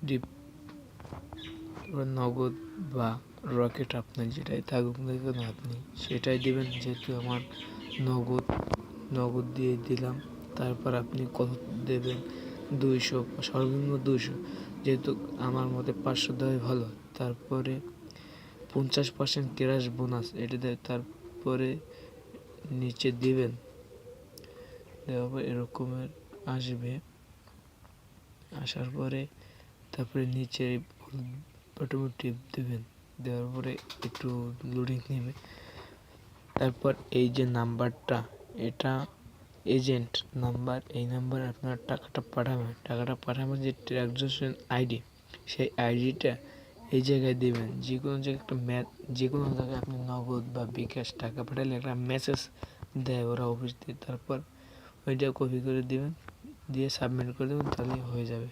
Deep নগদ বা rocket আপনার যেটাই থাকুক না কেন আপনি সেটাই দেবেন। যেহেতু আমার নগদ দিয়ে দিলাম। তারপর আপনি কত দেবেন? 200, সর্বনিম্ন 200, যেহেতু আমার মতে 500 দেওয়াই ভালো। তারপরে 50% ক্র্যাশ বোনাস এটা দেয়। তারপরে নিচে দিবেন, দেওয়ার পর এরকমের আসবে। আসার পরে তারপরে নিচে বাটনে টিপ দেবেন, দেওয়ার পরে একটু লোডিং নেবে। তারপর এই যে নাম্বারটা, এটা এজেন্ট নাম্বার, এই নাম্বারে আপনার টাকাটা পাঠাবেন যে ট্রানজাকশন আইডি, সেই আইডিটা এই জায়গায় দেবেন। যে কোনো জায়গায় যে কোনো জায়গায় আপনি নগদ বা বিকাশ টাকা পাঠালে একটা মেসেজ দেয় ওরা অফিস দিয়ে। তারপর ওইটা কপি করে দিবেন, দিয়ে সাবমিট করে দেবেন, তাহলেই হয়ে যাবে।